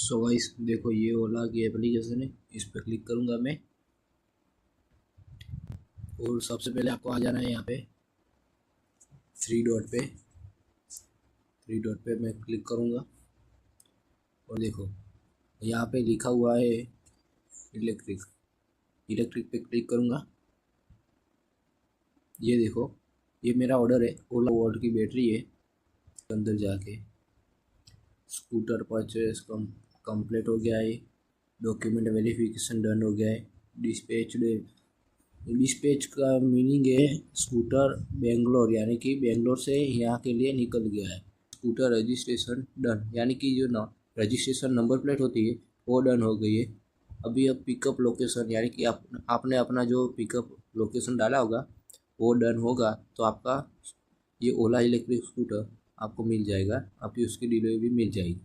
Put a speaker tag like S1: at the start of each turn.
S1: So guys देखो ये ओला की एप्लीकेशन है, इस पर क्लिक करूंगा मैं और सबसे पहले आपको आ जाना है यहाँ पे थ्री डॉट पे मैं क्लिक करूंगा और देखो यहाँ पे लिखा हुआ है इलेक्ट्रिक पे क्लिक करूंगा। ये देखो ये मेरा ऑर्डर है, ओला वोल्ट की बैटरी है। अंदर जाके स्कूटर परचेस कंप्लीट हो गया है, डॉक्यूमेंट वेरिफिकेशन डन हो गया है, डिस्पैच का मीनिंग है स्कूटर बेंगलोर, यानी कि बेंगलोर से यहाँ के लिए निकल गया है। स्कूटर रजिस्ट्रेशन डन, यानी कि जो रजिस्ट्रेशन नंबर प्लेट होती है वो डन हो गई है। अभी अब पिकअप लोकेशन, यानी कि आपने अपना जो पिकअप लोकेशन डाला होगा वो डन होगा तो आपका ये ओला इलेक्ट्रिक स्कूटर आपको मिल जाएगा, आपकी उसकी डिलीवरी मिल जाएगी।